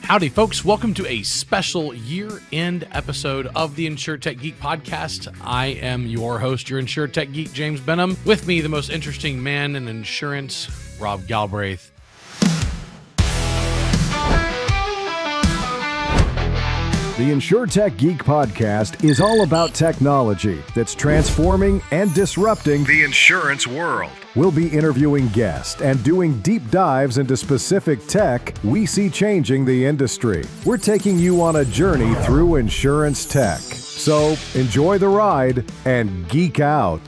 Howdy, folks. Welcome to a special year-end episode of the InsurTech Geek Podcast. I am your host, your InsurTech Geek, James Benham. With me, the most interesting man in insurance, Rob Galbraith. The InsurTech Geek Podcast is all about technology that's transforming and disrupting the insurance world. We'll be interviewing guests and doing deep dives into specific tech we see changing the industry. We're taking you on a journey through insurance tech. So enjoy the ride and geek out.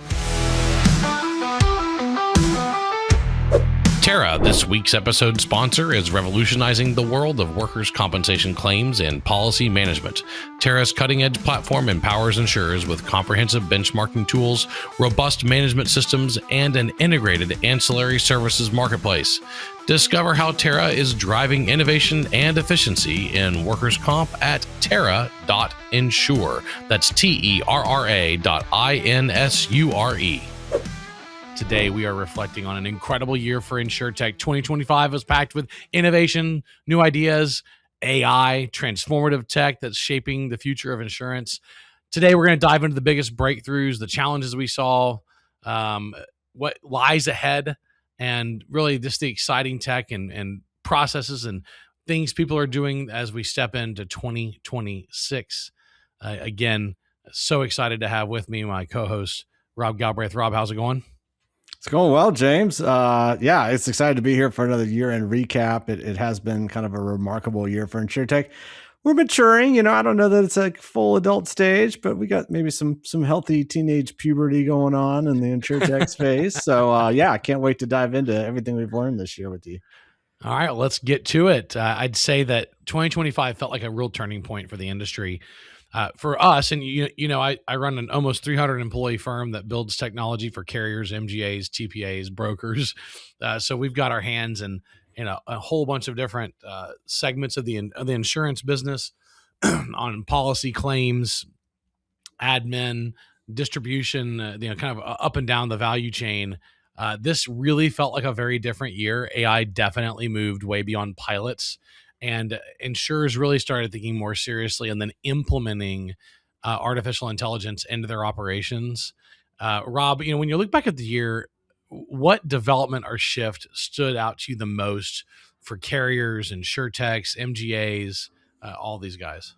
Terra, this week's episode sponsor, is revolutionizing the world of workers' compensation claims and policy management. Terra's cutting-edge platform empowers insurers with comprehensive benchmarking tools, robust management systems, and an integrated ancillary services marketplace. Discover how Terra is driving innovation and efficiency in workers' comp at terra.insure. That's terra.insure. Today, we are reflecting on an incredible year for InsurTech. 2025 was packed with innovation, new ideas, AI, transformative tech that's shaping the future of insurance. Today, we're going to dive into the biggest breakthroughs, the challenges we saw, what lies ahead, and really just the exciting tech and processes and things people are doing as we step into 2026. Again, so excited to have with me my co-host, Rob Galbraith. Rob, how's it going? It's going well, James. Yeah, it's excited to be here for another year-end recap. It has been kind of a remarkable year for InsurTech. We're maturing, I don't know that it's a full adult stage, but we got maybe some healthy teenage puberty going on in the InsurTech space. So yeah, I can't wait to dive into everything we've learned this year with you. All right, let's get to it. I'd say that 2025 felt like a real turning point for the industry. For us, and I run an almost 300 employee firm that builds technology for carriers, MGAs, TPAs, brokers. So we've got our hands in a whole bunch of different segments of the insurance business, on policy claims, admin, distribution, kind of up and down the value chain. This really felt like a very different year. AI definitely moved way beyond pilots. And insurers really started thinking more seriously and then implementing artificial intelligence into their operations. Rob, when you look back at the year, what development or shift stood out to you the most for carriers, insurtechs, MGAs, all these guys?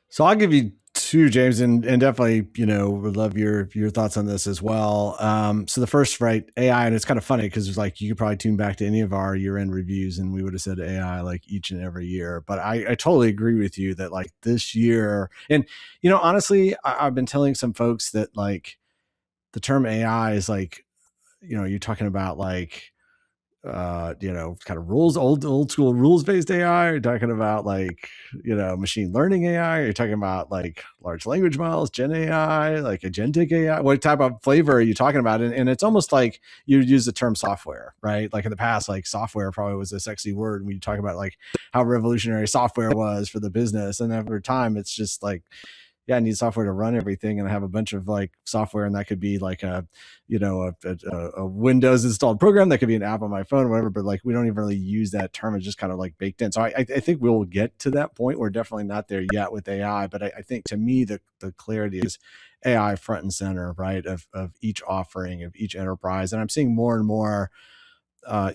So I'll give you two, James, and definitely, would love your thoughts on this as well. So the first, right, AI, and it's kind of funny because it's like you could probably tune back to any of our year-end reviews and we would have said AI like each and every year. But I totally agree with you that like this year, and honestly, I've been telling some folks that like the term AI is like, you're talking about like kind of rules, old school rules based AI. You're talking about like, machine learning AI. You're talking about like large language models, Gen AI, like agentic AI. What type of flavor are you talking about? And it's almost like you use the term software, right? Like in the past, like software probably was a sexy word when you talk about like how revolutionary software was for the business. And over time, it's just like, yeah, I need software to run everything, and I have a bunch of like software, and that could be like a Windows installed program, that could be an app on my phone or whatever. But like we don't even really use that term; it's just kind of like baked in. So I think we'll get to that point. We're definitely not there yet with AI, but I think to me the clarity is AI front and center, right, of each offering, of each enterprise, and I'm seeing more and more.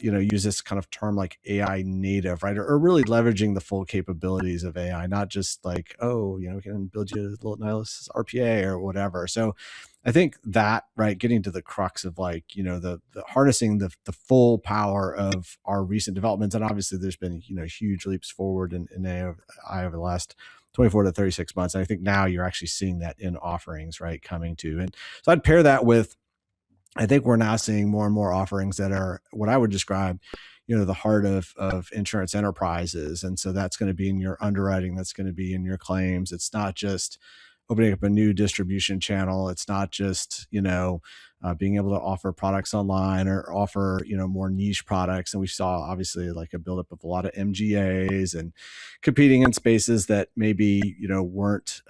Use this kind of term like AI native, right? Or really leveraging the full capabilities of AI, not just like, we can build you a little nice RPA or whatever. So I think that, right, getting to the crux of like, the harnessing the full power of our recent developments. And obviously there's been, huge leaps forward in AI over the last 24 to 36 months. And I think now you're actually seeing that in offerings, right, coming to. And so I'd pair that with, I think we're now seeing more and more offerings that are what I would describe, the heart of insurance enterprises. And so that's going to be in your underwriting. That's going to be in your claims. It's not just opening up a new distribution channel. It's not just, being able to offer products online or offer, more niche products. And we saw obviously like a buildup of a lot of MGAs and competing in spaces that maybe, weren't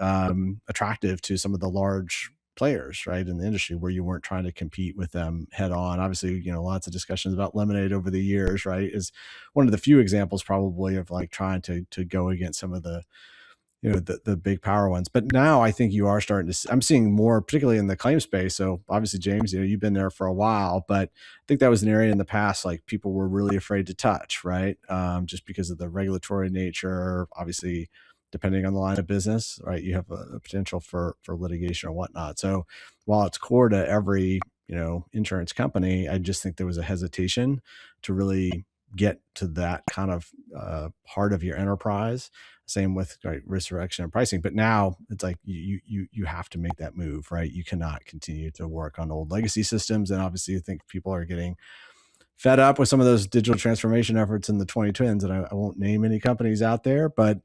attractive to some of the large players, right, in the industry, where you weren't trying to compete with them head on. Obviously, lots of discussions about Lemonade over the years, right, is one of the few examples probably of like trying to go against some of the the big power ones. But now I think you are starting to I'm seeing more, particularly in the claim space. So obviously, James, you've been there for a while, but I think that was an area in the past like people were really afraid to touch, right, just because of the regulatory nature. Obviously, depending on the line of business, right, you have a potential for litigation or whatnot. So while it's core to every insurance company, I just think there was a hesitation to really get to that kind of part of your enterprise. Same with risk selection and pricing. But now it's like you have to make that move, right? You cannot continue to work on old legacy systems. And obviously, I think people are getting fed up with some of those digital transformation efforts in the 2010s. And I won't name any companies out there, but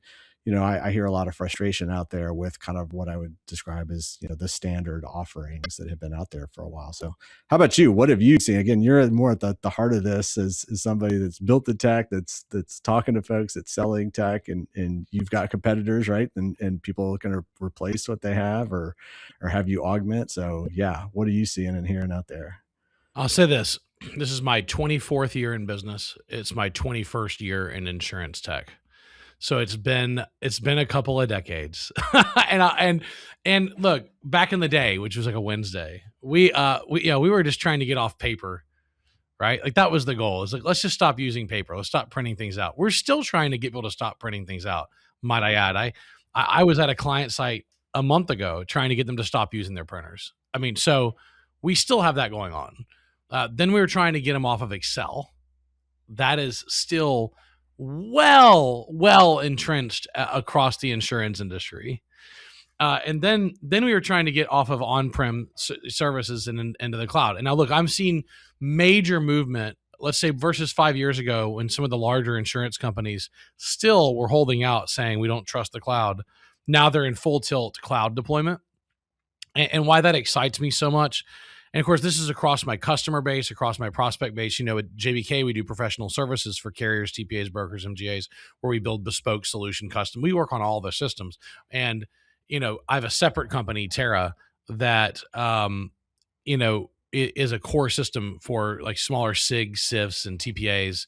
I hear a lot of frustration out there with kind of what I would describe as, the standard offerings that have been out there for a while. So how about you? What have you seen? Again, you're more at the heart of this as somebody that's built the tech, that's talking to folks, that's selling tech, and you've got competitors, right? And people looking to replace what they have or have you augment. So yeah, what are you seeing and hearing out there? I'll say this. This is my 24th year in business. It's my 21st year in insurance tech. So it's been a couple of decades. and look, back in the day, which was like a Wednesday, we were just trying to get off paper, right? Like that was the goal. It's like, let's just stop using paper. Let's stop printing things out. We're still trying to get people to stop printing things out. Might I add, I was at a client site a month ago trying to get them to stop using their printers. I mean, so we still have that going on. Then we were trying to get them off of Excel. That is still well entrenched across the insurance industry. And then we were trying to get off of on-prem services and into the cloud. And now look, I'm seeing major movement, let's say versus 5 years ago, when some of the larger insurance companies still were holding out saying, we don't trust the cloud. Now they're in full tilt cloud deployment. And why that excites me so much. And of course, this is across my customer base, across my prospect base. At JBK, we do professional services for carriers, TPAs, brokers, MGAs, where we build bespoke solution custom. We work on all the systems. And, I have a separate company, Terra, that, is a core system for like smaller SIG, SIFs, and TPAs,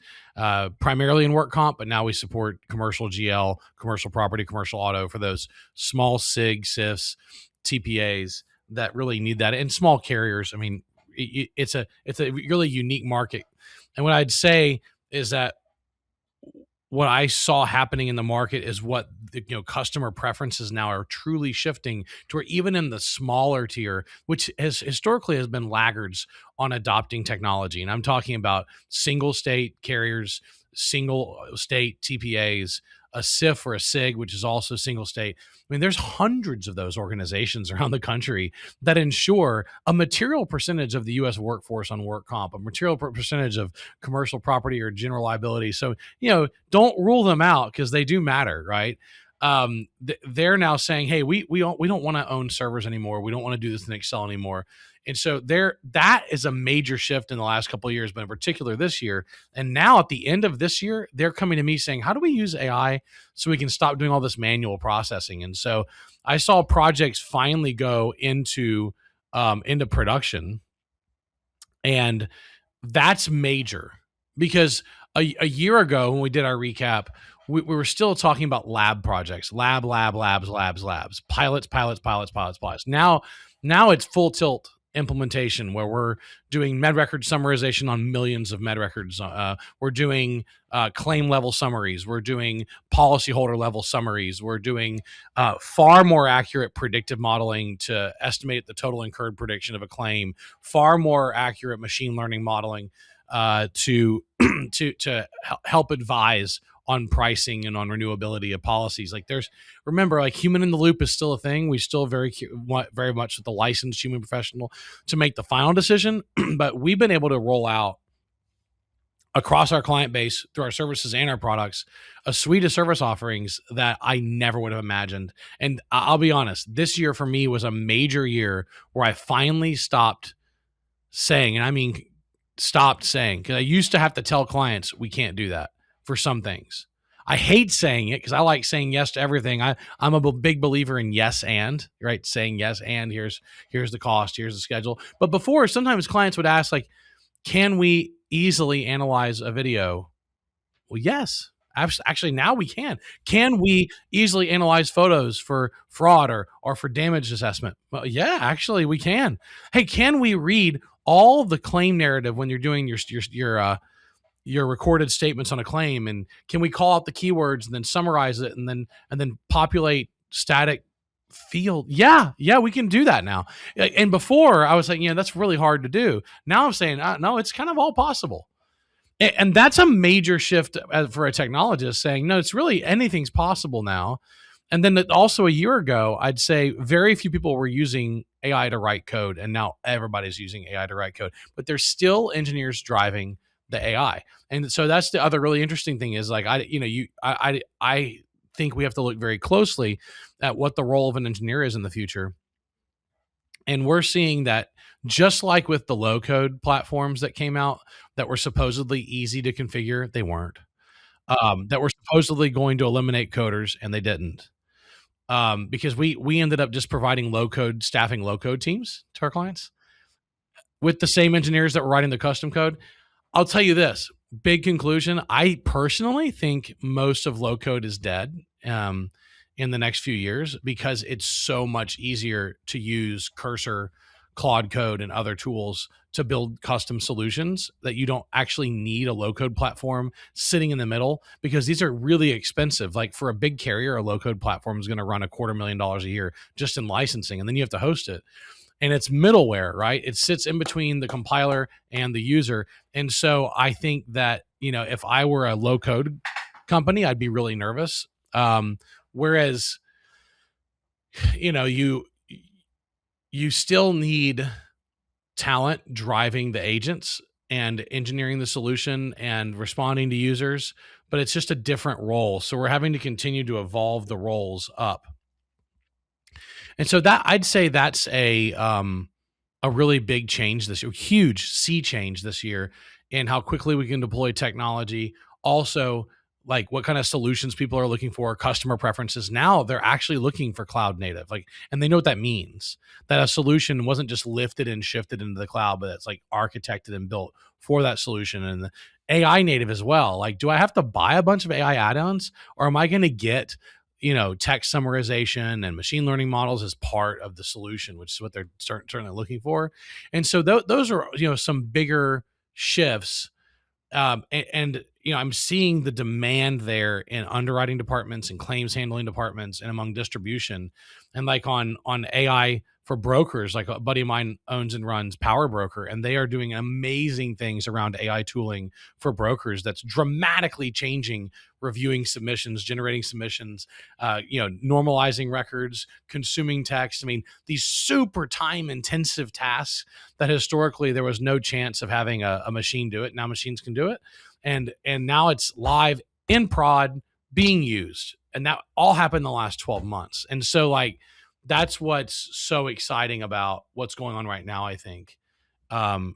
primarily in work comp, but now we support commercial GL, commercial property, commercial auto for those small SIG, SIFs, TPAs that really need that, and small carriers. I mean, it's a really unique market. And what I'd say is that what I saw happening in the market is what customer preferences now are truly shifting to, where even in the smaller tier, which has historically been laggards on adopting technology. And I'm talking about single state carriers, single state TPAs, a SIF or a SIG, which is also single state. I mean, there's hundreds of those organizations around the country that insure a material percentage of the U.S. workforce on work comp, a material percentage of commercial property or general liability. So, don't rule them out, because they do matter, right? They're now saying, hey, we don't want to own servers anymore. We don't want to do this in Excel anymore. And so that is a major shift in the last couple of years, but in particular this year. And now at the end of this year, they're coming to me saying, how do we use AI so we can stop doing all this manual processing? And so I saw projects finally go into production. And that's major, because a year ago when we did our recap, we were still talking about lab projects, labs, pilots. Now it's full tilt implementation, where we're doing med record summarization on millions of med records. We're doing claim level summaries. We're doing policyholder level summaries. We're doing far more accurate predictive modeling to estimate the total incurred prediction of a claim, far more accurate machine learning modeling to help advise on pricing and on renewability of policies. Like remember, like human in the loop is still a thing. We still very much with the licensed human professional to make the final decision, but we've been able to roll out across our client base through our services and our products, a suite of service offerings that I never would have imagined. And I'll be honest, this year for me was a major year where I finally stopped saying, because I used to have to tell clients, we can't do that for some things. I hate saying it because I like saying yes to everything. I'm a big believer in yes and, right? Saying yes and here's the cost, here's the schedule. But before, sometimes clients would ask like, can we easily analyze a video? Well, yes. Actually, now we can. Can we easily analyze photos for fraud or for damage assessment? Well, yeah, actually, we can. Hey, can we read all the claim narrative when you're doing your recorded statements on a claim? And can we call out the keywords and then summarize it and then populate static field? Yeah, we can do that now. And before, I was like, that's really hard to do. Now I'm saying, no, it's kind of all possible. And that's a major shift for a technologist, saying, no, it's really anything's possible now. And then also a year ago, I'd say very few people were using AI to write code. And now everybody's using AI to write code. But there's still engineers driving the AI. And so that's the other really interesting thing is like, I think we have to look very closely at what the role of an engineer is in the future. And we're seeing that just like with the low code platforms that came out that were supposedly easy to configure, they weren't. That were supposedly going to eliminate coders, and they didn't. Because we ended up just providing staffing low code teams to our clients with the same engineers that were writing the custom code. I'll tell you this, big conclusion. I personally think most of low code is dead. In the next few years, because it's so much easier to use Cursor, Claude Code, and other tools to build custom solutions that you don't actually need a low code platform sitting in the middle, because these are really expensive. Like for a big carrier, a low code platform is going to run $250,000 a year just in licensing, and then you have to host it. And it's middleware, right? It sits in between the compiler and the user. And so I think that, if I were a low code company, I'd be really nervous. Whereas, you still need talent driving the agents and engineering the solution and responding to users, but it's just a different role. So we're having to continue to evolve the roles up. And so that I'd say that's a really big change this year, huge sea change this year in how quickly we can deploy technology. Also, like what kind of solutions people are looking for, customer preferences. Now they're actually looking for cloud native, and they know what that means, that a solution wasn't just lifted and shifted into the cloud, but it's like architected and built for that solution. And the AI native as well. Like, do I have to buy a bunch of AI add-ons, or am I going to get, text summarization and machine learning models as part of the solution, which is what they're certainly looking for. And so those are, some bigger shifts. And I'm seeing the demand there in underwriting departments and claims handling departments and among distribution, and like on AI for brokers. Like a buddy of mine owns and runs Power Broker, and they are doing amazing things around AI tooling for brokers that's dramatically changing reviewing submissions, generating submissions, normalizing records, consuming text. I mean, these super time intensive tasks that historically there was no chance of having a machine do it. Now machines can do it. And now it's live in prod being used. And that all happened in the last 12 months. And so that's what's so exciting about what's going on right now, I think,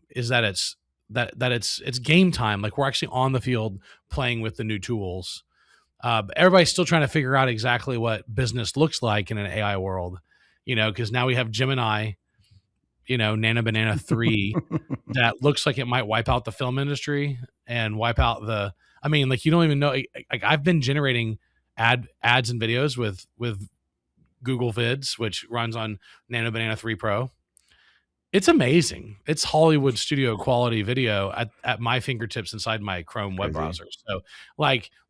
is that it's game time. Like we're actually on the field playing with the new tools. Everybody's still trying to figure out exactly what business looks like in an AI world, because now we have Gemini, Nano Banana 3 that looks like it might wipe out the film industry and wipe out you don't even know. Like I've been generating ads and videos with Google Vids, which runs on Nano Banana 3 Pro. It's amazing. It's Hollywood studio quality video at my fingertips inside my Chrome web browser. So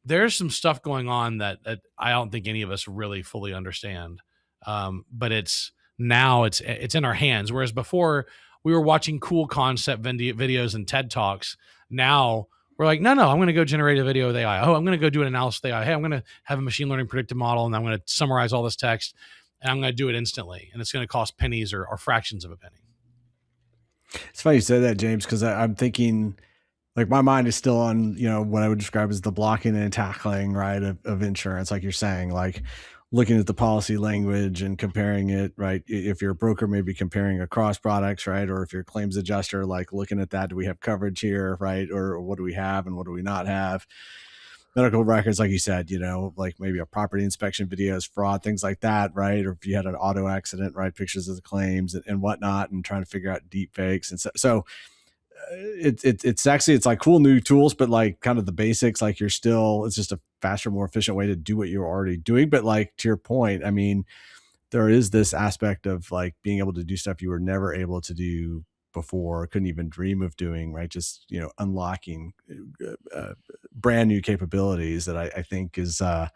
there's some stuff going on that I don't think any of us really fully understand. But it's in our hands. Whereas before we were watching cool concept videos and TED Talks. Now we're like, no, I'm going to go generate a video with AI. Oh, I'm going to go do an analysis with AI. Hey, I'm going to have a machine learning predictive model, and I'm going to summarize all this text, and I'm going to do it instantly. And it's going to cost pennies or fractions of a penny. It's funny you said that, James, because I'm thinking, like, my mind is still on, what I would describe as the blocking and tackling, right, of insurance. Like you're saying, like looking at the policy language and comparing it, right? If you're a broker, maybe comparing across products, right? Or if you're a claims adjuster, like looking at that, do we have coverage here, right? Or what do we have and what do we not have? medical records, like you said, like maybe a property inspection videos, fraud, things like that, right? Or if you had an auto accident, right? Pictures of the claims and whatnot, and trying to figure out deep fakes. And so it's sexy. It's like cool new tools, but like kind of the basics, like it's just a faster, more efficient way to do what you're already doing. But like to your point, I mean, there is this aspect of like being able to do stuff you were never able to do before, couldn't even dream of doing, right? Just, unlocking brand new capabilities that I think is a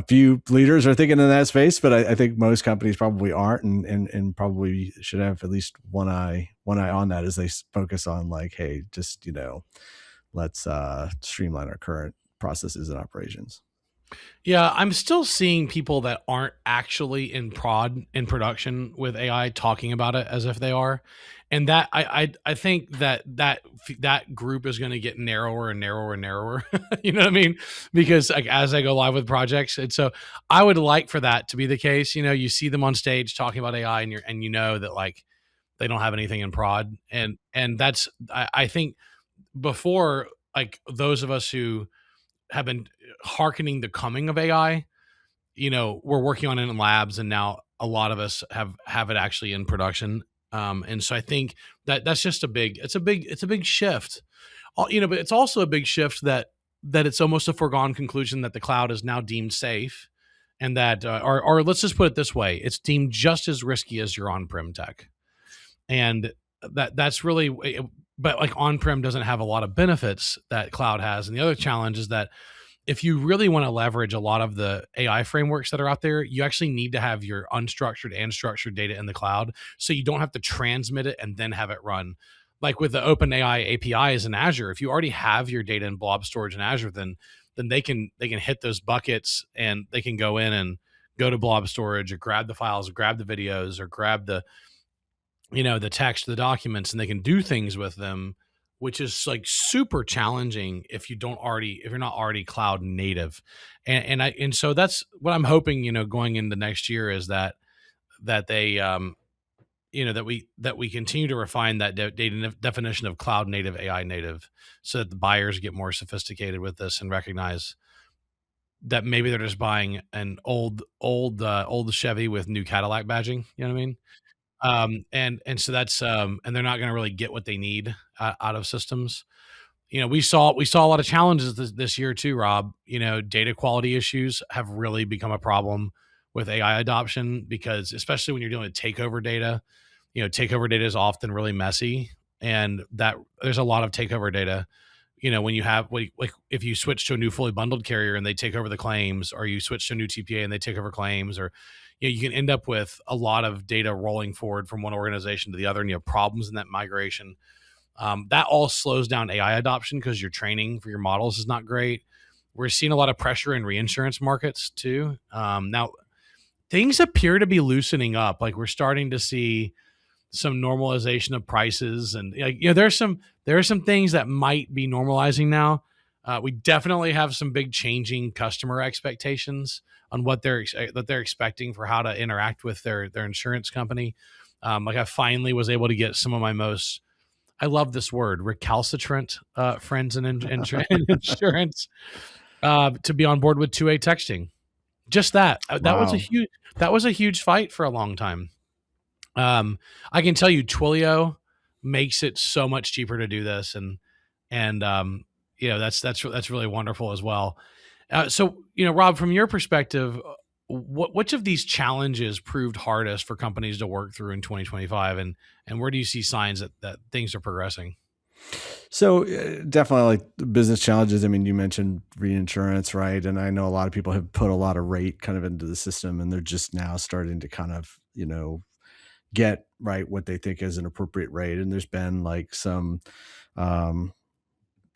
few leaders are thinking in that space, but I think most companies probably aren't, and probably should have at least one eye on that as they focus on like, hey, just, let's streamline our current processes and operations. Yeah, I'm still seeing people that aren't actually in production with AI talking about it as if they are. And that I think that group is going to get narrower and narrower and narrower. You know what I mean? Because like as I go live with projects, and so I would like for that to be the case. You see them on stage talking about AI, and you know that like they don't have anything in prod, and that's I think before, like those of us who have been hearkening the coming of AI, we're working on it in labs, and now a lot of us have it actually in production. And so I think that's just it's a big shift, but it's also a big shift that it's almost a foregone conclusion that the cloud is now deemed safe, and that, or let's just put it this way, it's deemed just as risky as your on-prem tech. And that's really, but like on-prem doesn't have a lot of benefits that cloud has. And the other challenge is that if you really want to leverage a lot of the AI frameworks that are out there, you actually need to have your unstructured and structured data in the cloud, so you don't have to transmit it and then have it run. Like with the OpenAI APIs in Azure, if you already have your data in blob storage in Azure, then they can hit those buckets, and they can go in and go to blob storage, or grab the files, or grab the videos, or grab the the text, the documents, and they can do things with them, which is like super challenging if you're not already cloud native. And so that's what I'm hoping, going into next year, is that they, that we continue to refine that data definition of cloud native, AI native, so that the buyers get more sophisticated with this and recognize that maybe they're just buying an old Chevy with new Cadillac badging. You know what I mean? And so that's, and they're not going to really get what they need out of systems. We saw a lot of challenges this year too, Rob. Data quality issues have really become a problem with AI adoption, because especially when you're dealing with takeover data, takeover data is often really messy, and that there's a lot of takeover data. When you have, like if you switch to a new fully bundled carrier and they take over the claims, or you switch to a new TPA and they take over claims, or you can end up with a lot of data rolling forward from one organization to the other, and you have problems in that migration. That all slows down AI adoption, because your training for your models is not great. We're seeing a lot of pressure in reinsurance markets too. Now, things appear to be loosening up. Like we're starting to see some normalization of prices, and there are some things that might be normalizing now. We definitely have some big changing customer expectations on what they're expecting for how to interact with their insurance company. Like I finally was able to get some of my most, I love this word, recalcitrant friends in insurance to be on board with 2A texting. Just that. Wow. That was a huge fight for a long time. I can tell you, Twilio makes it so much cheaper to do this, and that's really wonderful as well. So Rob, from your perspective, which of these challenges proved hardest for companies to work through in 2025, and where do you see signs that things are progressing? So definitely like the business challenges. I mean, you mentioned reinsurance, right? And I know a lot of people have put a lot of rate kind of into the system, and they're just now starting to kind of, get right what they think is an appropriate rate. And there's been like some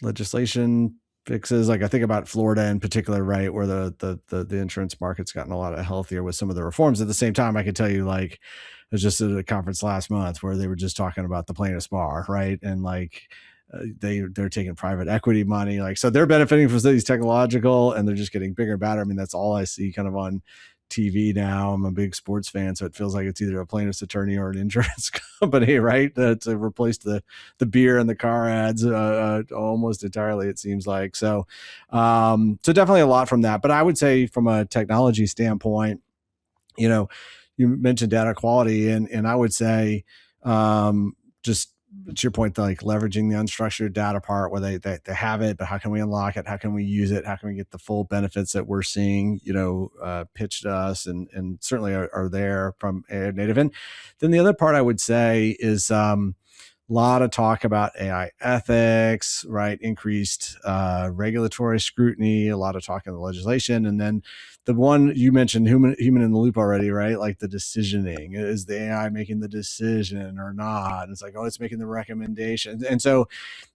legislation fixes. Like I think about Florida in particular, right, where the insurance market's gotten a lot healthier with some of the reforms. At the same time, I could tell you, like, I was just at a conference last month where they were just talking about the plaintiff's bar, right, and like they're taking private equity money, like, so they're benefiting from these technological, and they're just getting bigger and better. I mean, that's all I see kind of on TV now. I'm a big sports fan, so it feels like it's either a plaintiff's attorney or an insurance company, right? To replace the beer and the car ads almost entirely, it seems like. So definitely a lot from that. But I would say from a technology standpoint, you mentioned data quality, and I would say just to your point, like leveraging the unstructured data part where they have it, but how can we unlock it? How can we use it? How can we get the full benefits that we're seeing, pitched to us and certainly are there from AI native? And then the other part I would say is a lot of talk about AI ethics, right? Increased regulatory scrutiny, a lot of talk in the legislation. And then the one you mentioned, human in the loop already, right? Like the decisioning. Is the AI making the decision or not? And it's like, oh, it's making the recommendation. And so,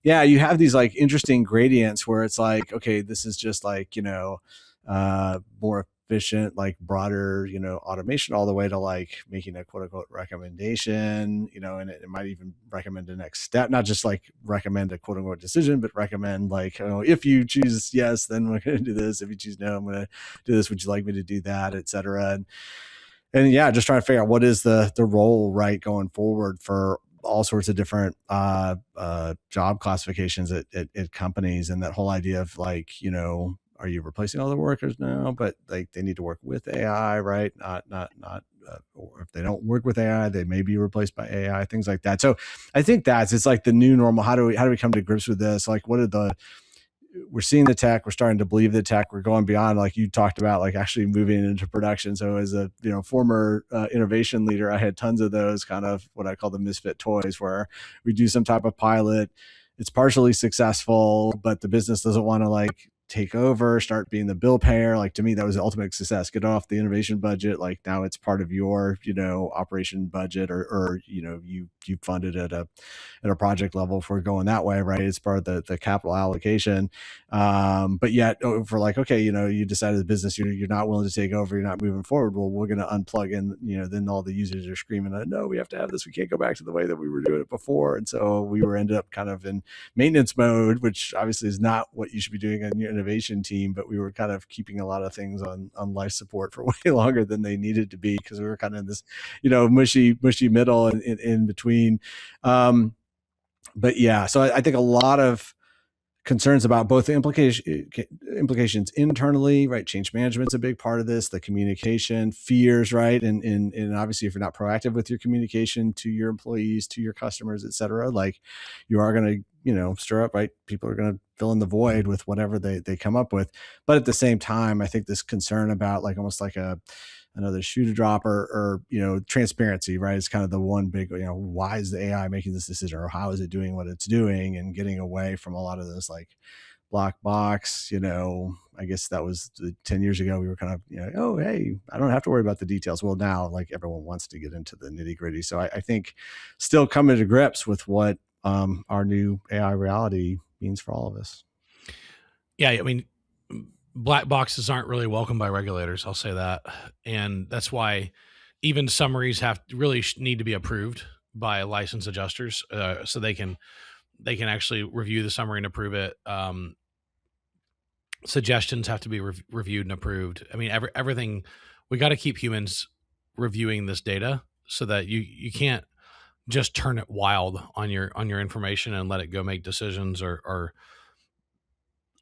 yeah, you have these like interesting gradients where it's like, okay, this is just like, more efficient, like broader, automation, all the way to like making a quote unquote recommendation, and it might even recommend the next step, not just like recommend a quote unquote decision, but recommend like, oh, if you choose yes, then we're going to do this. If you choose no, I'm going to do this. Would you like me to do that, et cetera? And yeah, just trying to figure out what is the role, right, going forward for all sorts of different job classifications at companies, and that whole idea of like, are you replacing all the workers now? But like they need to work with AI, right? Not. Or if they don't work with AI, they may be replaced by AI. Things like that. So I think it's like the new normal. How do we come to grips with this? Like, we're seeing the tech. We're starting to believe the tech. We're going beyond, like you talked about, like actually moving into production. So as a former innovation leader, I had tons of those kind of what I call the misfit toys, where we do some type of pilot. It's partially successful, but the business doesn't want to like take over, start being the bill payer. Like to me, that was the ultimate success. Get off the innovation budget. Like now it's part of your, operation budget, or you funded at a project level if we're going that way, right? It's part of the capital allocation. But yet for like, okay, you decided the business, you're not willing to take over, you're not moving forward. Well, we're going to unplug and, then all the users are screaming, no, we have to have this. We can't go back to the way that we were doing it before. And so we ended up kind of in maintenance mode, which obviously is not what you should be doing on your innovation team, but we were kind of keeping a lot of things on life support for way longer than they needed to be, because we were kind of in this, mushy middle and in between. But yeah, so I think a lot of concerns about both the implications internally, right? Change management's a big part of this, the communication, fears, right? And obviously if you're not proactive with your communication to your employees, to your customers, et cetera, like you are going to, stir up, right? People are going to fill in the void with whatever they come up with. But at the same time, I think this concern about like almost like another shoe to drop or transparency, right? It's kind of the one big, why is the AI making this decision, or how is it doing what it's doing, and getting away from a lot of those like black box, I guess that was 10 years ago. We were kind of, oh, hey, I don't have to worry about the details. Well, now like everyone wants to get into the nitty gritty. So I think still coming to grips with what our new AI reality means for all of us. Yeah. I mean, black boxes aren't really welcome by regulators. I'll say that. And that's why even summaries need to be approved by licensed adjusters, so they can actually review the summary and approve it. Suggestions have to be reviewed and approved. I mean, everything, we got to keep humans reviewing this data so that you can't just turn it wild on your information and let it go make decisions or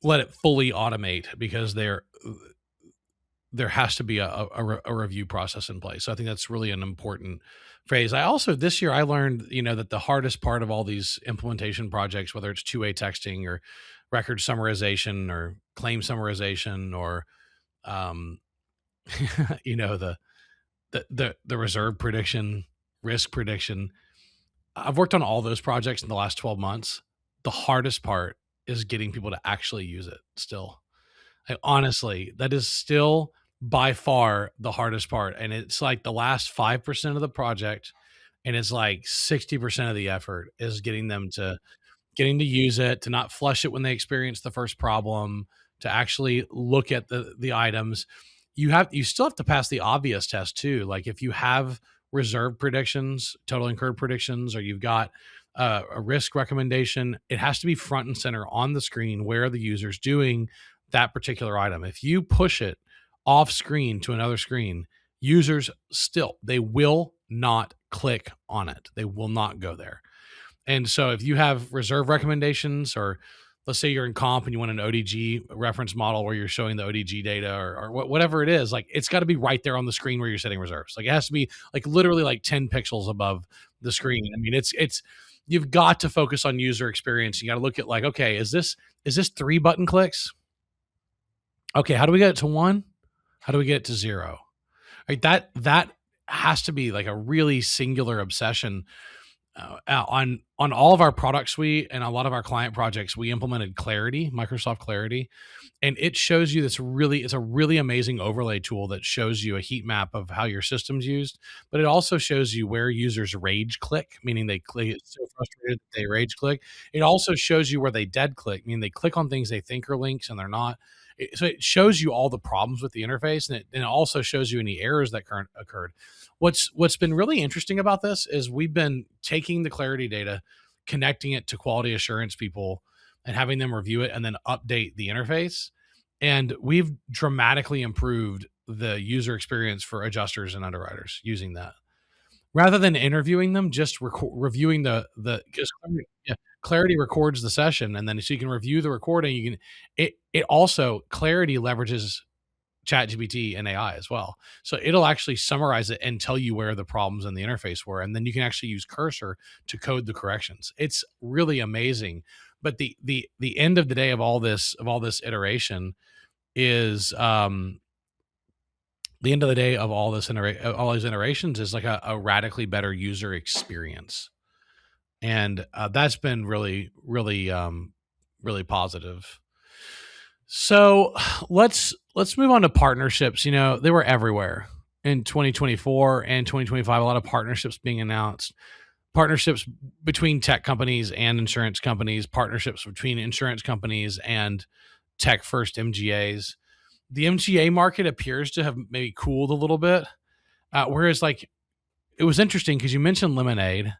let it fully automate, because there has to be a review process in place. So I think that's really an important phase. This year I learned, that the hardest part of all these implementation projects, whether it's two-way texting or record summarization or claim summarization or, the reserve prediction, risk prediction. I've worked on all those projects in the last 12 months. The hardest part is getting people to actually use it still. Honestly, that is still by far the hardest part. And it's like the last 5% of the project, and it's like 60% of the effort is getting to use it, to not flush it when they experience the first problem, to actually look at the items. You still have to pass the obvious test too. Like if you have reserve predictions, total incurred predictions, or you've got a risk recommendation, it has to be front and center on the screen where the user's doing that particular item. If you push it off screen to another screen, users still, they will not click on it. They will not go there. And so if you have reserve recommendations, or let's say you're in comp and you want an ODG reference model where you're showing the ODG data, or whatever it is, like it's got to be right there on the screen where you're setting reserves. Like it has to be like literally like 10 pixels above the screen. I mean, you've got to focus on user experience. You got to look at like, okay, is this 3 button clicks? Okay, how do we get it to 1? How do we get it to 0? Like that has to be like a really singular obsession. On all of our product suite and a lot of our client projects, we implemented Clarity, Microsoft Clarity, and it shows you it's a really amazing overlay tool that shows you a heat map of how your system's used, but it also shows you where users rage click, meaning they click it's so frustrated that they rage click. It also shows you where they dead click, meaning they click on things they think are links and they're not. So it shows you all the problems with the interface, and it also shows you any errors that occurred. What's been really interesting about this is we've been taking the Clarity data, connecting it to quality assurance people, and having them review it and then update the interface. And we've dramatically improved the user experience for adjusters and underwriters using that. Rather than interviewing them, just reviewing because Clarity records the session, and then so you can review the recording. It also, Clarity leverages ChatGPT and AI as well. So it'll actually summarize it and tell you where the problems in the interface were. And then you can actually use Cursor to code the corrections. It's really amazing. But the end of the day of all this iteration is the end of the day of all these iterations is like a radically better user experience. And that's been really, really, really positive. So let's move on to partnerships. You know, they were everywhere in 2024 and 2025. A lot of partnerships being announced, partnerships between tech companies and insurance companies, partnerships between insurance companies and tech first MGAs. The MGA market appears to have maybe cooled a little bit. Whereas like, it was interesting because you mentioned Lemonade,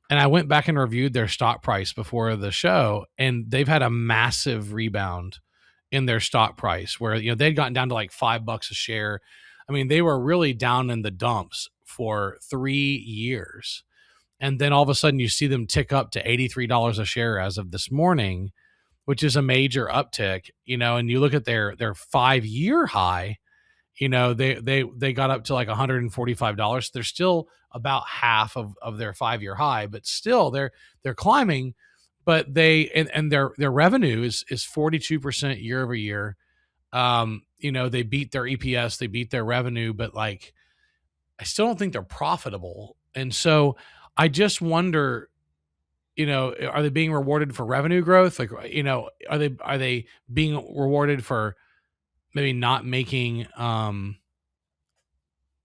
and I went back and reviewed their stock price before the show, and they've had a massive rebound in their stock price, where, you know, they'd gotten down to like $5 a share. I mean, they were really down in the dumps for 3 years. And then all of a sudden you see them tick up to $83 a share as of this morning, which is a major uptick, you know, and you look at their 5-year high, you know, they got up to like $145. They're still about half of their 5-year high, but still they're climbing. But their revenue is 42% year over year. You know, they beat their EPS, they beat their revenue, but like, I still don't think they're profitable. And so I just wonder, you know, are they being rewarded for revenue growth? Like, you know, are they being rewarded for maybe not making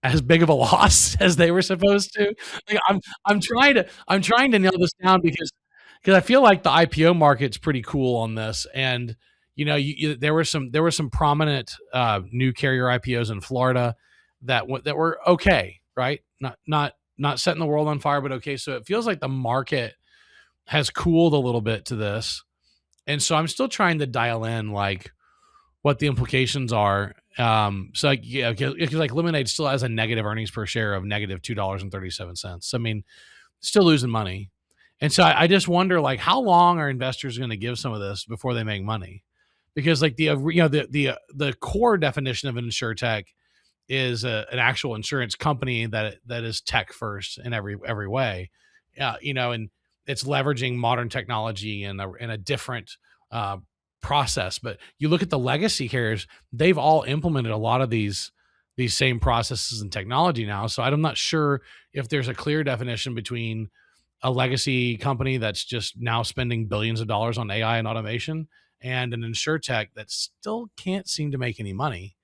as big of a loss as they were supposed to? Like, I'm trying to nail this down because I feel like the IPO market's pretty cool on this. And, you know, there were some prominent new carrier IPOs in Florida that were okay, right? Not setting the world on fire, but okay. So it feels like the market has cooled a little bit to this. And so I'm still trying to dial in like what the implications are. So like, yeah, because like Lemonade still has a negative earnings per share of negative $2.37. I mean, still losing money. And so I just wonder, like, how long are investors going to give some of this before they make money? Because like the core definition of an InsurTech is an actual insurance company that is tech first in every way, you know, and it's leveraging modern technology in a different process. But you look at the legacy carriers; they've all implemented a lot of these same processes and technology now. So I'm not sure if there's a clear definition between a legacy company that's just now spending billions of dollars on AI and automation and an InsurTech that still can't seem to make any money.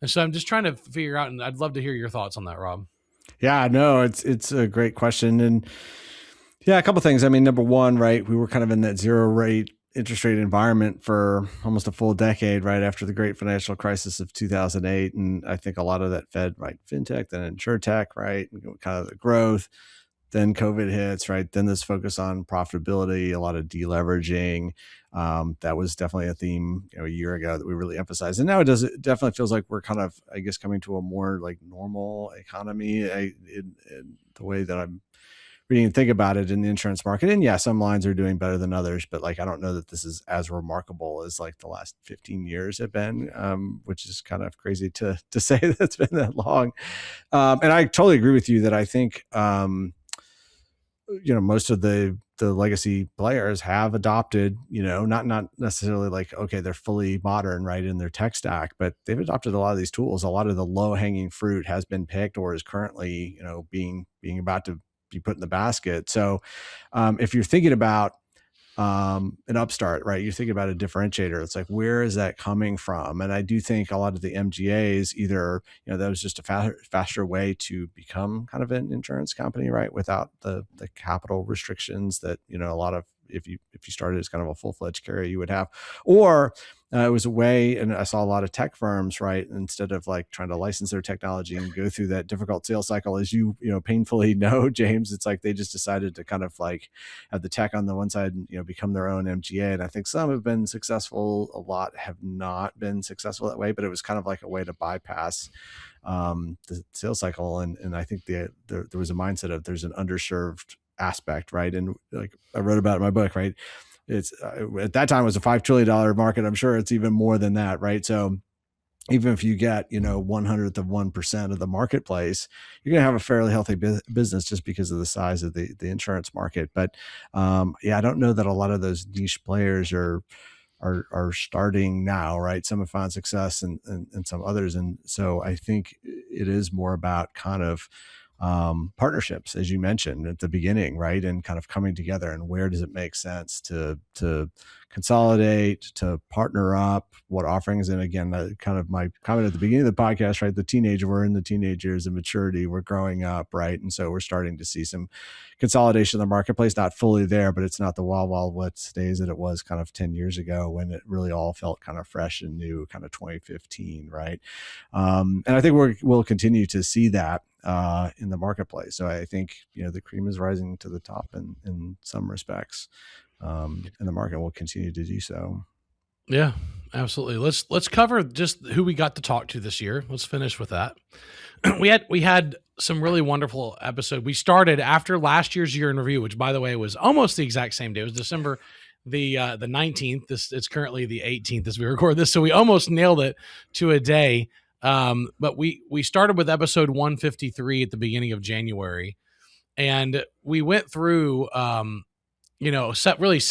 And so I'm just trying to figure out, and I'd love to hear your thoughts on that, Rob. Yeah, no, it's a great question. And yeah, a couple of things. I mean, number one, right, we were kind of in that interest rate environment for almost a full decade, right after the great financial crisis of 2008. And I think a lot of that fed, right, fintech, then InsurTech, right, kind of the growth. then COVID hits, right? Then this focus on profitability, a lot of deleveraging. That was definitely a theme, a year ago that we really emphasized. And now it definitely feels like we're kind of, I guess, coming to a more like normal economy in the way that I'm reading and think about it in the insurance market. And yeah, some lines are doing better than others, but like, I don't know that this is as remarkable as like the last 15 years have been, which is kind of crazy to say that's been that long. And I totally agree with you that I think, most of the legacy players have adopted, not necessarily like, okay, they're fully modern, right, in their tech stack, but they've adopted a lot of these tools. A lot of the low hanging fruit has been picked or is currently, being about to be put in the basket. So if you're thinking about an upstart, right, you're thinking about a differentiator, it's like, where is that coming from? And I do think a lot of the MGAs either, that was just a faster way to become kind of an insurance company, right, without the capital restrictions that, a lot of, if you started as kind of a full-fledged carrier, you would have, or it was a way, and I saw a lot of tech firms, right, instead of like trying to license their technology and go through that difficult sales cycle, as you painfully know, James, it's like they just decided to kind of like have the tech on the one side and, become their own MGA. And I think some have been successful, a lot have not been successful that way, but it was kind of like a way to bypass the sales cycle. And I think there was a mindset of there's an underserved aspect, right? And like I wrote about it in my book, right? It's at that time it was a $5 trillion market. I'm sure it's even more than that, right? So even if you get 1/100% of the marketplace, you're going to have a fairly healthy business just because of the size of the insurance market. But I don't know that a lot of those niche players are starting now, right? Some have found success and some others, and so I think it is more about kind of partnerships, as you mentioned at the beginning, right? And kind of coming together, and where does it make sense to consolidate, to partner up, what offerings. And again, kind of my comment at the beginning of the podcast, right? We're in the teenage years of maturity, we're growing up, right? And so we're starting to see some consolidation in the marketplace, not fully there, but it's not the wild west days that it was kind of 10 years ago when it really all felt kind of fresh and new, kind of 2015, right? And I think we'll continue to see that in the marketplace. So I think, the cream is rising to the top in some respects, and the market will continue to do so. Yeah, absolutely. Let's cover just who we got to talk to this year. Let's finish with that. We had some really wonderful episode. We started after last year's year in review, which by the way was almost the exact same day. It was December the 19th. It's currently the 18th as we record this, so we almost nailed it to a day. But we started with episode 153 at the beginning of January, and we went through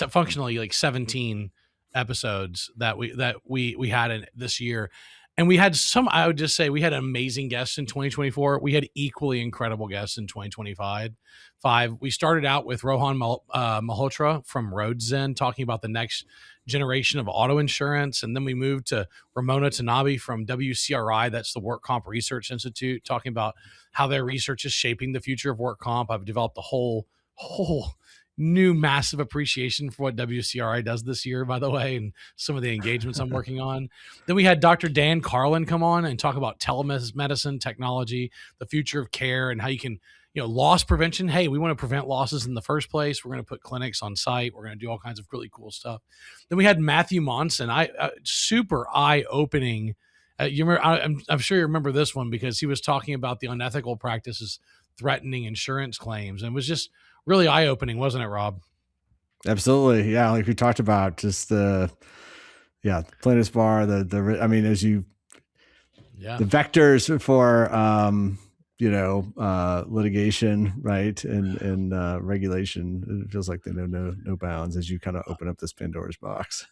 functionally like 17 episodes that we had in this year. And we had I would just say we had amazing guests in 2024. We had equally incredible guests in 2025. We started out with Rohan Malhotra from Roadzen talking about the next generation of auto insurance. And then we moved to Ramona Tanabe from WCRI, that's the Work Comp Research Institute, talking about how their research is shaping the future of work comp. I've developed a whole new massive appreciation for what WCRI does this year, by the way, and some of the engagements I'm working on. Then we had Dr. Dan Carlin come on and talk about telemedicine technology, the future of care, and how you can, loss prevention. Hey, we want to prevent losses in the first place. We're going to put clinics on site. We're going to do all kinds of really cool stuff. Then we had Matthew Monson. Super eye-opening. I'm sure you remember this one because he was talking about the unethical practices threatening insurance claims, and it was just really eye-opening, wasn't it, Rob? Absolutely. Yeah. Like we talked about, just the plaintiff's bar, the vectors for, litigation, right. And regulation, it feels like they know no bounds as you kind of open up this Pandora's box.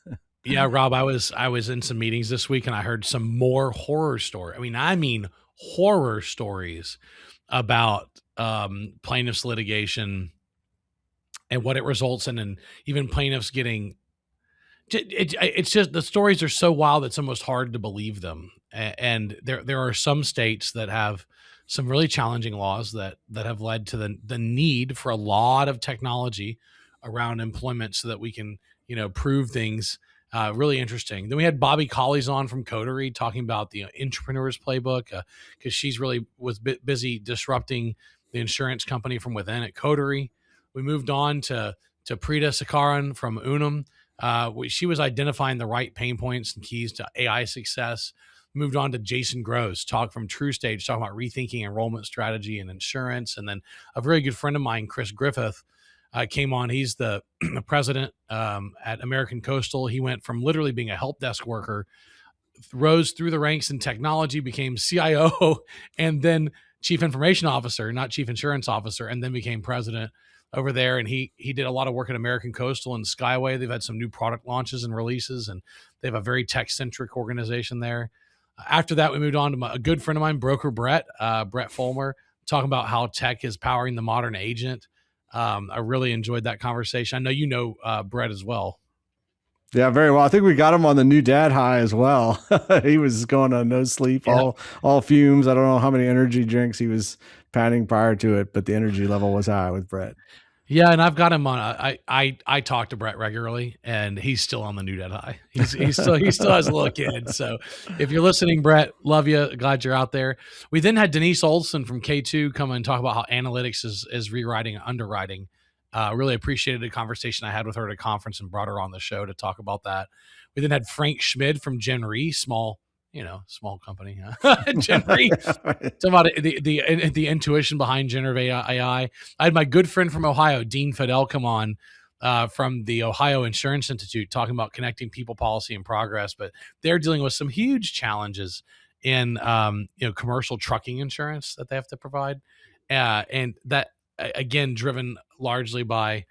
Yeah, Rob, I was in some meetings this week and I heard some more horror story. I mean horror stories about plaintiffs' litigation and what it results in, and even plaintiffs getting. It's just the stories are so wild it's almost hard to believe them. And there are some states that have some really challenging laws that have led to the need for a lot of technology around employment so that we can prove things. Really interesting. Then we had Bobby Collies on from Coterie talking about the Entrepreneur's Playbook because she's really was busy disrupting the insurance company from within at Coterie. We moved on to Preeta Sakaran from Unum. She was identifying the right pain points and keys to AI success. Moved on to Jason Gross, talk from TrueStage, talking about rethinking enrollment strategy and insurance. And then a very good friend of mine, Chris Griffith, came on. He's the president at American Coastal. He went from literally being a help desk worker, rose through the ranks in technology, became CIO, and then chief information officer, not chief insurance officer, and then became president over there. And he did a lot of work at American Coastal and Skyway. They've had some new product launches and releases, and they have a very tech-centric organization there. After that, we moved on to a good friend of mine, broker Brett Fulmer, talking about how tech is powering the modern agent. I really enjoyed that conversation. I know you know Brett as well. Yeah, very well. I think we got him on the new dad high as well. He was going on no sleep, all fumes. I don't know how many energy drinks he was panning prior to it, but the energy level was high with Brett. Yeah, and I've got him on. I talk to Brett regularly, and he's still on the new dad high. He still has a little kid. So if you're listening, Brett, love you. Glad you're out there. We then had Denise Olson from K2 come and talk about how analytics is rewriting underwriting. Really appreciated the conversation I had with her at a conference and brought her on the show to talk about that. We then had Frank Schmid from Gen Re, small company. Gen Re, talking about the intuition behind generative AI. I had my good friend from Ohio, Dean Fidel, come on from the Ohio Insurance Institute, talking about connecting people, policy, and progress. But they're dealing with some huge challenges in commercial trucking insurance that they have to provide, and that again driven largely by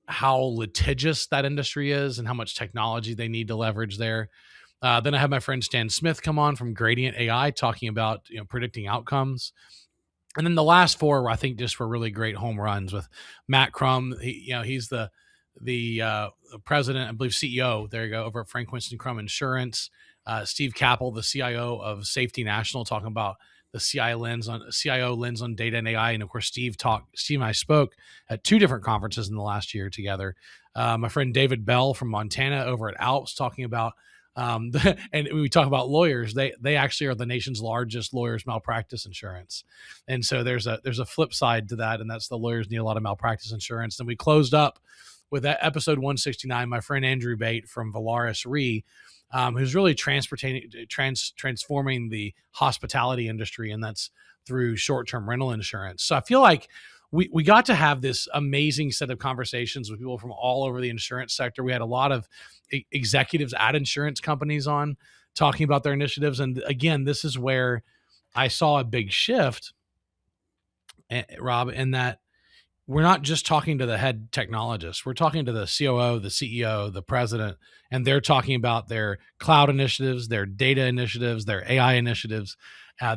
how litigious that industry is and how much technology they need to leverage there. Then I have my friend Stan Smith come on from Gradient AI, talking about predicting outcomes. And then the last four, I think, just were really great home runs with Matt Crum. He's the president, I believe CEO. There you go, over at Frank Winston Crum Insurance. Steve Capel, the CIO of Safety National, talking about the CIO lens on data and AI. And of course, Steve and I spoke at two different conferences in the last year together. My friend David Bell from Montana over at Alps, talking about and we talk about lawyers. They actually are the nation's largest lawyers malpractice insurance. And so there's a flip side to that, and that's the lawyers need a lot of malpractice insurance. And we closed up with that episode 169, my friend Andrew Bate from Valaris Re, who's really transforming the hospitality industry, and that's through short-term rental insurance. So I feel like we got to have this amazing set of conversations with people from all over the insurance sector. We had a lot of executives at insurance companies on talking about their initiatives. And again, this is where I saw a big shift, Rob, in that we're not just talking to the head technologist. We're talking to the COO, the CEO, the president, and they're talking about their cloud initiatives, their data initiatives, their AI initiatives.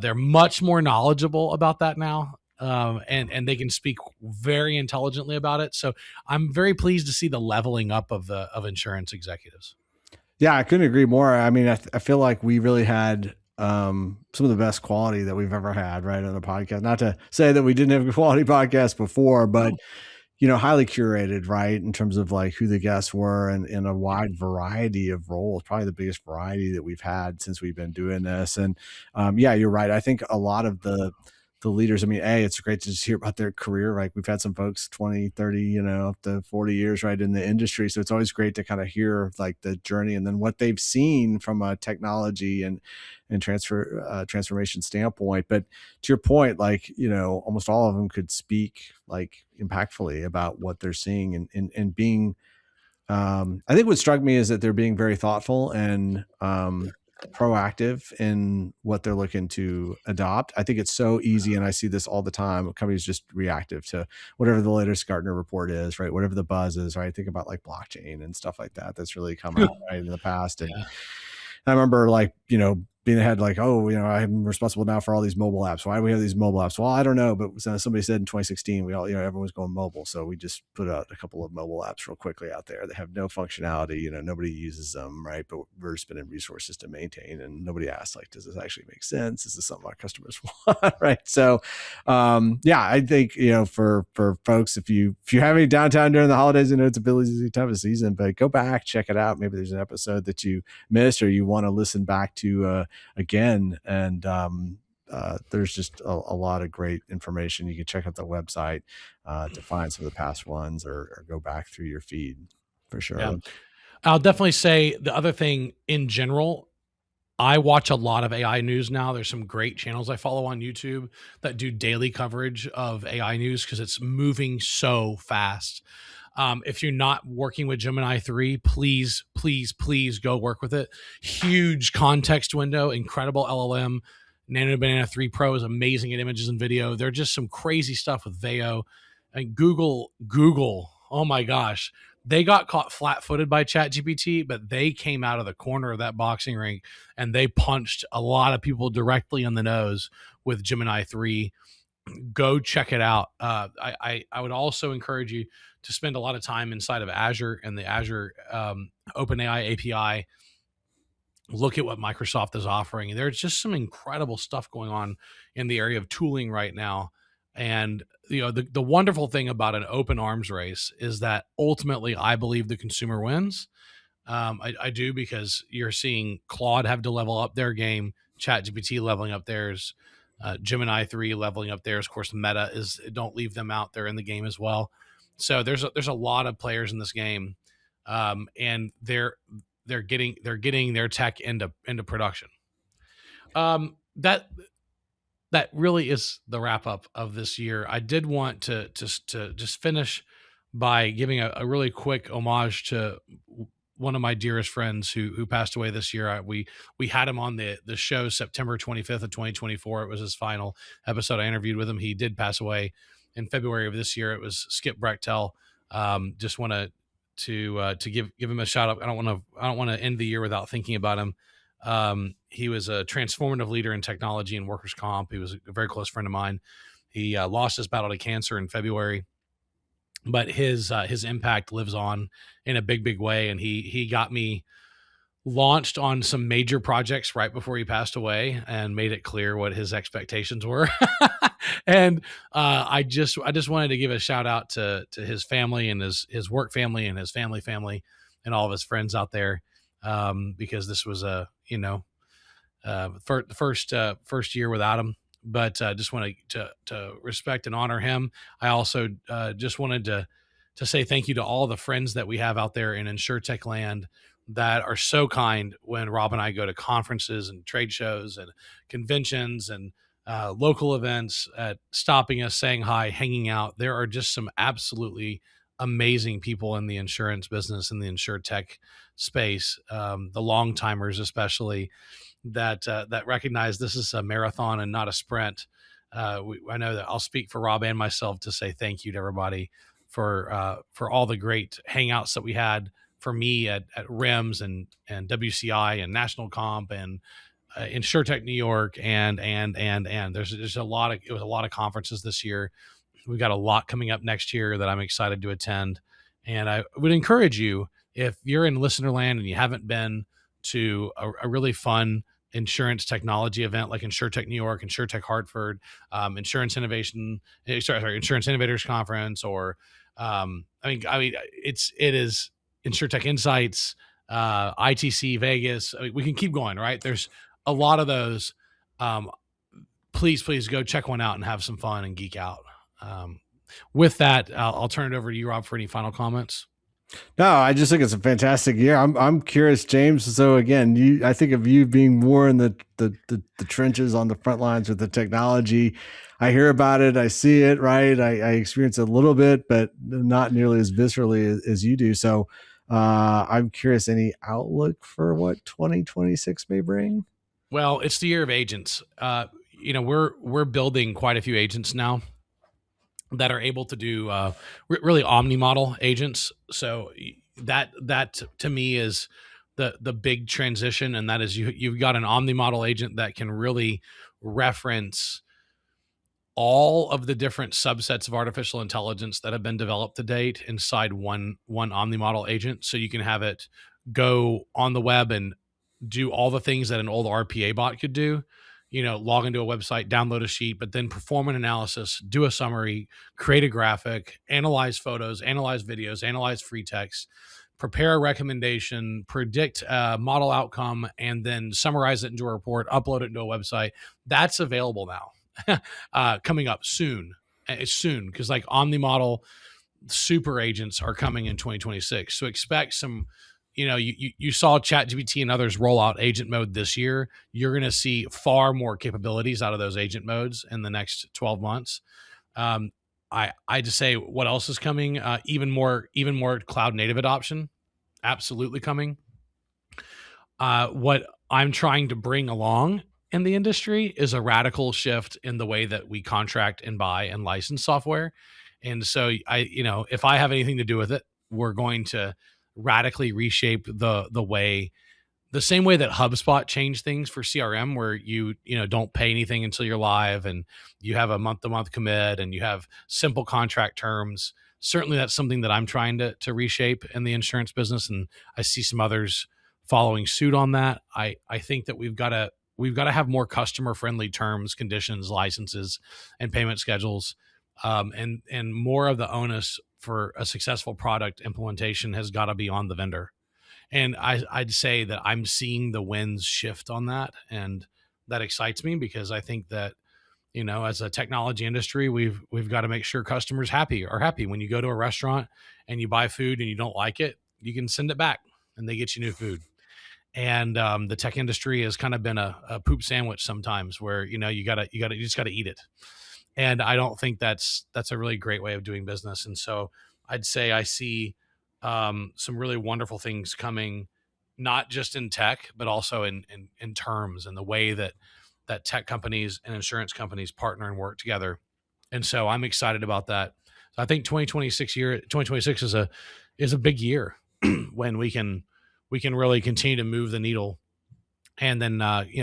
They're much more knowledgeable about that now. And they can speak very intelligently about it. So I'm very pleased to see the leveling up of insurance executives. Yeah, I couldn't agree more. I mean, I feel like we really had some of the best quality that we've ever had, right, on a podcast. Not to say that we didn't have a quality podcast before, but highly curated, right, in terms of like who the guests were and in a wide variety of roles, probably the biggest variety that we've had since we've been doing this. And yeah, you're right. I think a lot of the leaders, I mean, it's great to just hear about their career. Like we've had some folks 20, 30, up to 40 years, right, in the industry. So it's always great to kind of hear like the journey and then what they've seen from a technology and transformation standpoint. But to your point, like, almost all of them could speak like impactfully about what they're seeing and being, I think what struck me is that they're being very thoughtful and, proactive in what they're looking to adopt. I think it's so easy, and I see this all the time. Companies just reactive to whatever the latest Gartner report is, right? Whatever the buzz is, right? Think about like blockchain and stuff like that. That's really come out right in the past. And I remember like, being ahead, like, I'm responsible now for all these mobile apps. Why do we have these mobile apps? Well, I don't know, but somebody said in 2016, we all, everyone's going mobile. So we just put out a couple of mobile apps real quickly out there. They have no functionality, nobody uses them, right? But we're spending resources to maintain, and nobody asks, like, does this actually make sense? Is this something our customers want? Right. So, yeah, I think, for folks, if you have any downtime during the holidays, it's a busy time of season, but go back, check it out. Maybe there's an episode that you missed or you want to listen back to, again, and there's just a lot of great information. You can check out the website to find some of the past ones, or go back through your feed for sure. Yeah. I'll definitely say the other thing in general, I watch a lot of AI news now. There's some great channels I follow on YouTube that do daily coverage of AI news because it's moving so fast. If you're not working with Gemini 3, please, please, please go work with it. Huge context window, incredible LLM. Nano Banana 3 Pro is amazing at images and video. There's just some crazy stuff with Veo. And Google, oh my gosh. They got caught flat-footed by ChatGPT, but they came out of the corner of that boxing ring and they punched a lot of people directly in the nose with Gemini 3. Go check it out. I would also encourage you to spend a lot of time inside of Azure and the Azure OpenAI API. Look at what Microsoft is offering. There's just some incredible stuff going on in the area of tooling right now. And the wonderful thing about an open arms race is that ultimately I believe the consumer wins. I do, because you're seeing Claude have to level up their game, ChatGPT leveling up theirs, Gemini 3 leveling up theirs. Of course, Meta is, don't leave them out. They're in the game as well. So there's a lot of players in this game, and they're getting their tech into production. That really is the wrap up of this year. I did want to just finish by giving a really quick homage to one of my dearest friends who passed away this year. We had him on the show September 25th of 2024. It was his final episode. I interviewed with him. He did pass away in February of this year. It was Skip Brechtel. Just want to give him a shout out. I don't want to end the year without thinking about him. He was a transformative leader in technology and workers' comp. He was a very close friend of mine. He lost his battle to cancer in February, but his impact lives on in a big way. And he got me launched on some major projects right before he passed away and made it clear what his expectations were. And I just wanted to give a shout out to his family and his work family and his family and all of his friends out there. Because this was first year without him, but just wanted to respect and honor him. I also just wanted to say thank you to all the friends that we have out there in InsurTech land that are so kind when Rob and I go to conferences and trade shows and conventions and local events, stopping us, saying hi, hanging out. There are just some absolutely amazing people in the insurance business, in the InsurTech space, the long timers especially, that recognize this is a marathon and not a sprint. I know that I'll speak for Rob and myself to say thank you to everybody for all the great hangouts that we had for me at RIMS and WCI and National Comp and InsurTech New York and there's a lot of conferences this year. We've got a lot coming up next year that I'm excited to attend. And I would encourage you, if you're in listener land and you haven't been to a really fun insurance technology event like InsurTech New York, InsurTech Hartford, Insurance Innovators Conference, or it is InsurTech Insights, ITC Vegas. We can keep going, right? There's a lot of those. Please go check one out and have some fun and geek out. With that, I'll turn it over to you, Rob, for any final comments. No, I just think it's a fantastic year. I'm curious, James. So again, I think of you being more in the trenches on the front lines with the technology. I hear about it, I see it, right? I experience it a little bit, but not nearly as viscerally as you do. So I'm curious, any outlook for what 2026 may bring? Well, it's the year of agents. We're building quite a few agents now that are able to do really omni-model agents. So that to me is the big transition, and that is you've got an omni-model agent that can really reference all of the different subsets of artificial intelligence that have been developed to date inside one omni-model agent. So you can have it go on the web and do all the things that an old RPA bot could do. Log into a website, download a sheet, but then perform an analysis, do a summary, create a graphic, analyze photos, analyze videos, analyze free text, prepare a recommendation, predict a model outcome, and then summarize it into a report, upload it into a website. That's available now, coming up soon. It's soon, because like OmniModel super agents are coming in 2026. So expect some, you saw ChatGPT and others roll out agent mode this year. You're going to see far more capabilities out of those agent modes in the next 12 months. I just say, what else is coming? Even more cloud native adoption. Absolutely coming. What I'm trying to bring along in the industry is a radical shift in the way that we contract and buy and license software. And so if I have anything to do with it, we're going to radically reshape the way, the same way that HubSpot changed things for CRM, where you don't pay anything until you're live, and you have a month-to-month commit, and you have simple contract terms. Certainly that's something that I'm trying to reshape in the insurance business, and I see some others following suit on that. I think that we've got to have more customer-friendly terms, conditions, licenses, and payment schedules, and more of the onus for a successful product implementation has got to be on the vendor. And I'd say that I'm seeing the winds shift on that, and that excites me, because I think that, as a technology industry, we've got to make sure customers are happy. When you go to a restaurant and you buy food and you don't like it, you can send it back and they get you new food. And the tech industry has kind of been a poop sandwich sometimes, where you just gotta eat it. And I don't think that's a really great way of doing business. And so I'd say I see some really wonderful things coming, not just in tech, but also in terms and the way that tech companies and insurance companies partner and work together. And so I'm excited about that. So I think 2026 is a big year when we can really continue to move the needle, and then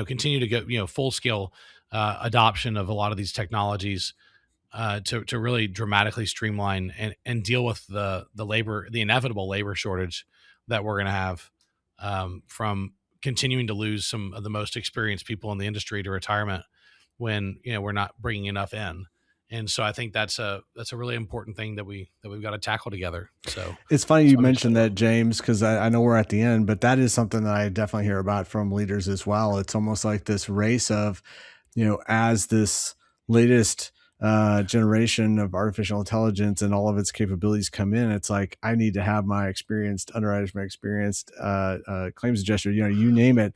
continue to get full scale adoption of a lot of these technologies to really dramatically streamline and deal with the inevitable labor shortage that we're going to have from continuing to lose some of the most experienced people in the industry to retirement when we're not bringing enough in. And so I think that's a really important thing that we've got to tackle together. So it's funny you mentioned that, James, because I know we're at the end, but that is something that I definitely hear about from leaders as well. It's almost like this race of, as this latest generation of artificial intelligence and all of its capabilities come in, it's like, I need to have my experienced underwriters, my experienced claims adjuster, you name it.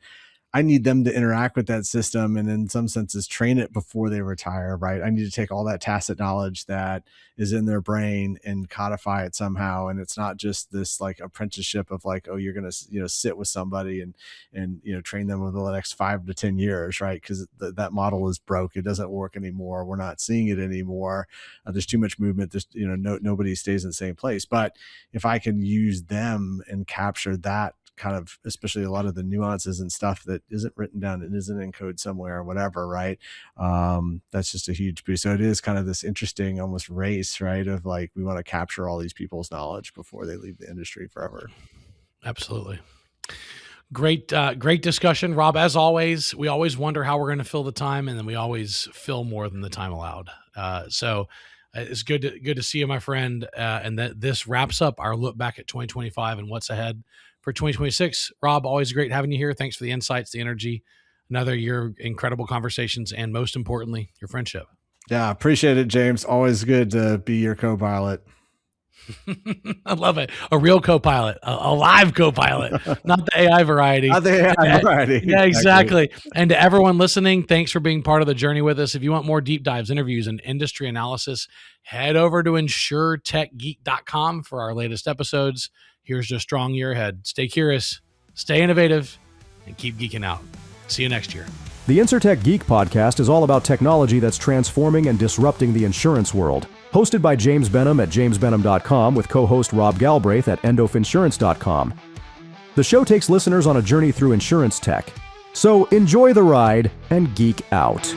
I need them to interact with that system and in some senses train it before they retire, right? I need to take all that tacit knowledge that is in their brain and codify it somehow. And it's not just this like apprenticeship of like, oh, you're going to, sit with somebody and train them over the next 5 to 10 years, right? Because that model is broke. It doesn't work anymore. We're not seeing it anymore. There's too much movement. There's, nobody stays in the same place. But if I can use them and capture that kind of, especially a lot of the nuances and stuff that isn't written down and isn't in code somewhere or whatever, right? That's just a huge boost. So it is kind of this interesting almost race, right? Of like, we want to capture all these people's knowledge before they leave the industry forever. Absolutely. Great discussion, Rob. As always, we always wonder how we're going to fill the time, and then we always fill more than the time allowed. So it's good to see you, my friend. And that this wraps up our look back at 2025 and what's ahead for 2026. Rob, always great having you here. Thanks for the insights, the energy, another year of incredible conversations, and most importantly, your friendship. Yeah, appreciate it, James. Always good to be your co-pilot. I love it. A real co-pilot, a live co-pilot, not the AI variety. Not the AI variety. Yeah, exactly. And to everyone listening, thanks for being part of the journey with us. If you want more deep dives, interviews, and industry analysis, head over to InsurTechGeek.com for our latest episodes. Here's to a strong year ahead. Stay curious, stay innovative, and keep geeking out. See you next year. The InsurTech Geek Podcast is all about technology that's transforming and disrupting the insurance world. Hosted by James Benham at jamesbenham.com with co-host Rob Galbraith at endofinsurance.com. The show takes listeners on a journey through insurance tech. So enjoy the ride and geek out.